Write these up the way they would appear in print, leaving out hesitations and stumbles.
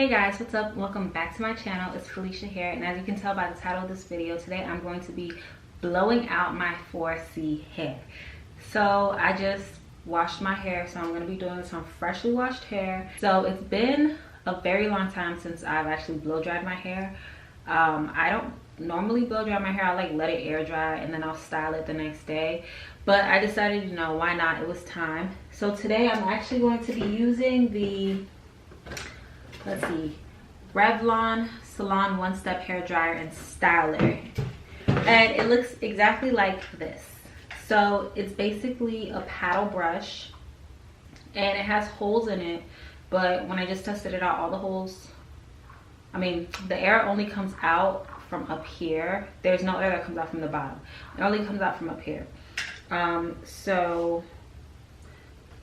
Hey guys, what's up? Welcome back to my channel. It's Felicia here, and as you can tell by the title of this video, today I'm going to be blowing out my 4C hair. So I just washed my hair, so I'm going to be doing this on freshly washed hair. So it's been a very long time since I've actually blow dried my hair. I don't normally blow dry my hair. I like let it air dry and then I'll style it the next day, but I decided, you know, why not? It was time. So today I'm actually going to be using the Revlon Salon One Step Hair Dryer and Styler, and it looks exactly like this. So it's basically a paddle brush and it has holes in it, but when I just tested it out, all the holes, the air only comes out from up here. There's no air that comes out from the bottom. It only comes out from up here. So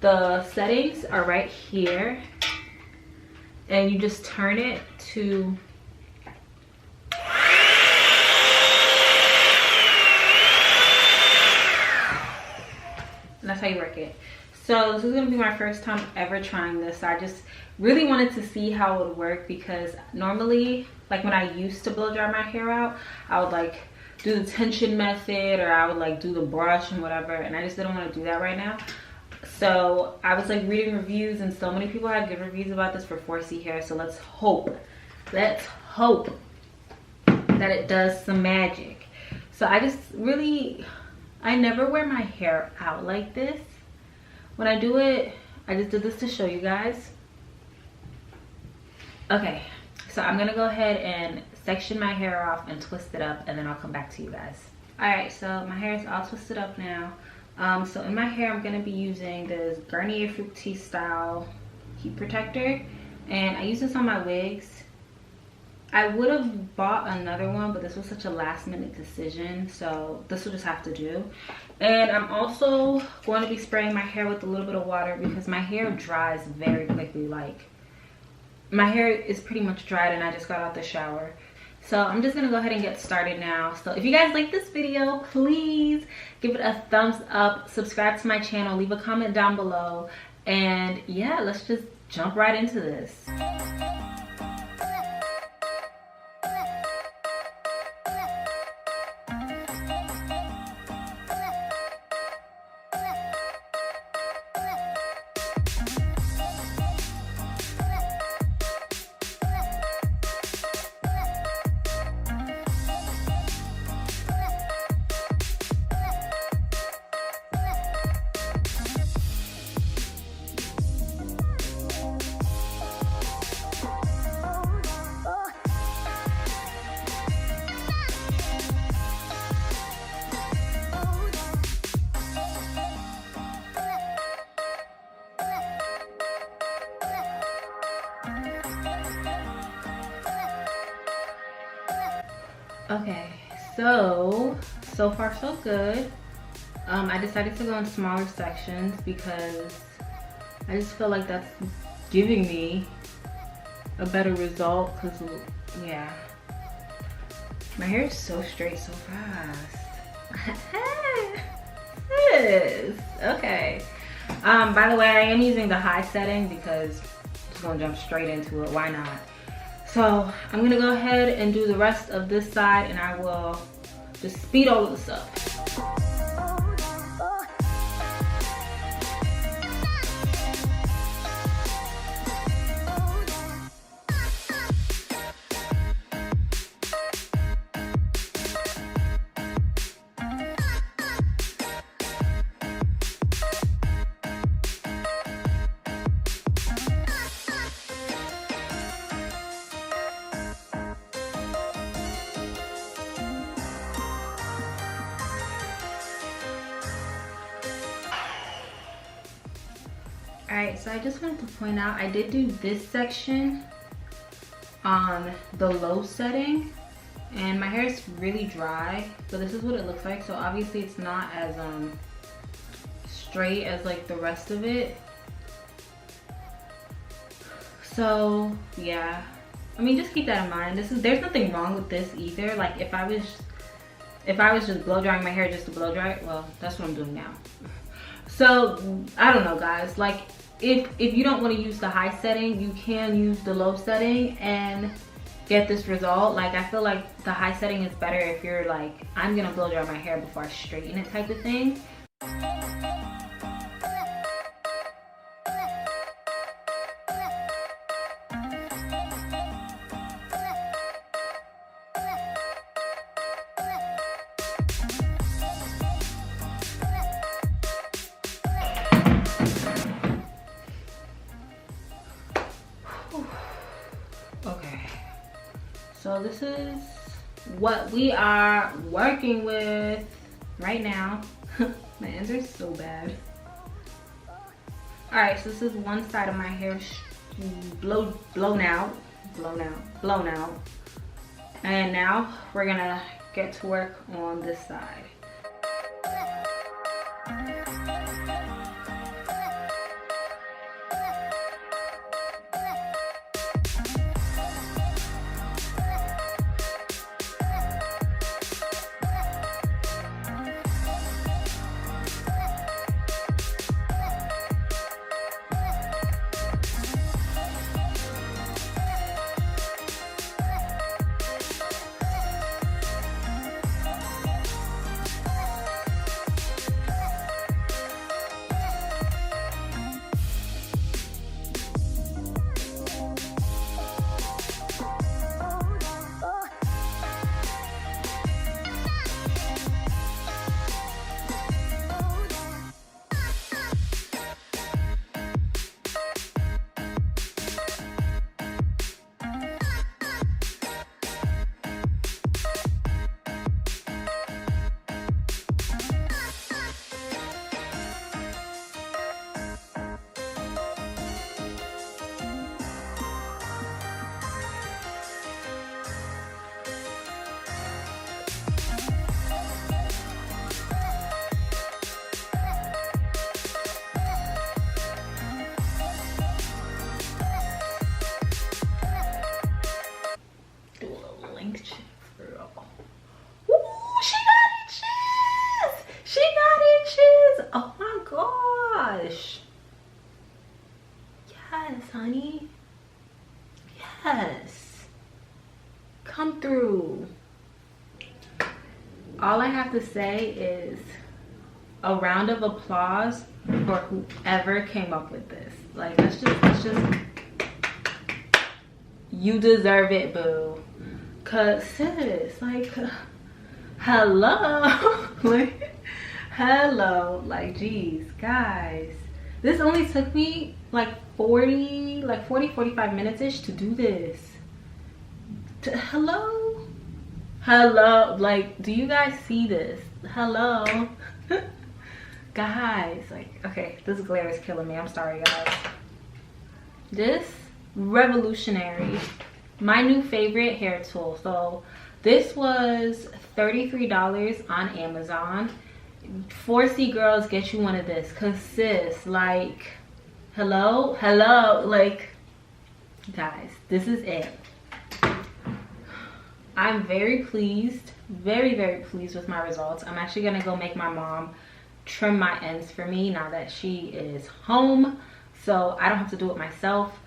the settings are right here, and you just turn it to and that's how you work it. So this is gonna be my first time ever trying this. I just really wanted to see how it would work, because normally, like when I used to blow dry my hair out, I would like do the tension method, or I would like do the brush and whatever, and I just didn't want to do that right now. So I was like reading reviews, and so many people had good reviews about this for 4C hair. So let's hope that it does some magic. So I never wear my hair out like this. When I do it, I just did this to show you guys. Okay, so I'm gonna go ahead and section my hair off and twist it up, and then I'll come back to you guys. All right, so my hair is all twisted up now. So in my hair, I'm gonna be using this Garnier Fructis style heat protector, and I use this on my wigs. I would have bought another one, but this was such a last minute decision, so this will just have to do. And I'm also going to be spraying my hair with a little bit of water, because my hair dries very quickly. Like, my hair is pretty much dried and I just got out the shower. So I'm just gonna go ahead and get started now. So if you guys like this video, please give it a thumbs up, subscribe to my channel, leave a comment down below, and yeah, let's just jump right into this. Okay, so far so good. I decided to go in smaller sections because I just feel like that's giving me a better result, because yeah, my hair is so straight so fast. Okay. By the way, I am using the high setting because I'm just gonna jump straight into it. Why not? So I'm gonna go ahead and do the rest of this side, and I will just speed all of this up. Alright, so I just wanted to point out, I did do this section on the low setting, and my hair is really dry, so this is what it looks like. So obviously it's not as straight as like the rest of it. So yeah, just keep that in mind. There's nothing wrong with this either. Like if I was just blow drying my hair just to blow dry it, well, that's what I'm doing now. So I don't know, guys, like if you don't want to use the high setting, you can use the low setting and get this result. Like, I feel like the high setting is better if you're like, I'm gonna blow dry my hair before I straighten it type of thing. Okay, so this is what we are working with right now. My ends are so bad. All right, so this is one side of my hair blown out. And now we're gonna get to work on this side. Oh my gosh. Yes, honey. Yes. Come through. All I have to say is a round of applause for whoever came up with this. Like, let's just, you deserve it, boo. Cause sis, like, hello. Like, hello, like, geez, guys, this only took me like 45 minutes ish to do this. Hello, like, do you guys see this? Hello. Guys, like, okay, this glare is killing me. I'm sorry, guys. This revolutionary, my new favorite hair tool. So this was $33 on Amazon. 4C girls, get you one of this, cause sis, like, hello, like, guys, this is it. I'm very pleased, very pleased with my results. I'm actually gonna go make my mom trim my ends for me now that she is home, so I don't have to do it myself.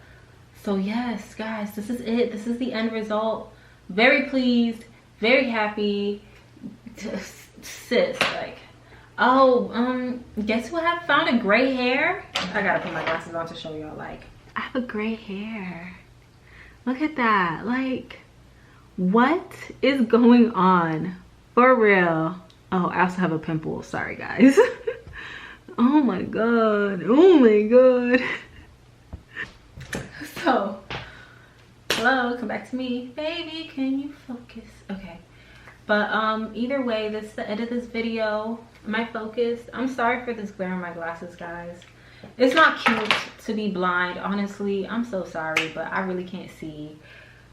So yes, guys, this is it. This is the end result. Very pleased, very happy. Sis, like, oh, guess who have found a gray hair? I gotta put my glasses on to show y'all. Like, I have a gray hair. Look at that. Like, what is going on? For real. Oh, I also have a pimple. Sorry, guys. Oh my god. Oh my god. So, hello, come back to me. Baby, can you focus? Okay. But either way, this is the end of this video. Am I focused? I'm sorry for this glare in my glasses, guys. It's not cute to be blind, honestly. I'm so sorry, but I really can't see.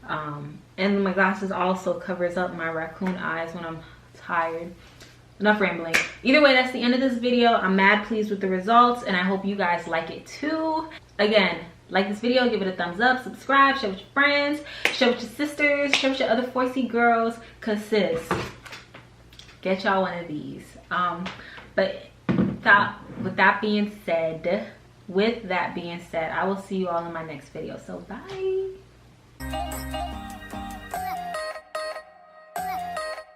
And my glasses also covers up my raccoon eyes when I'm tired. Enough rambling. Either way, that's the end of this video. I'm mad pleased with the results, and I hope you guys like it too. Again, like this video, give it a thumbs up, subscribe, share with your friends, share with your sisters, share with your other 4C girls, cause sis, get y'all one of these. But with that being said, with that being said, I will see you all in my next video. So bye.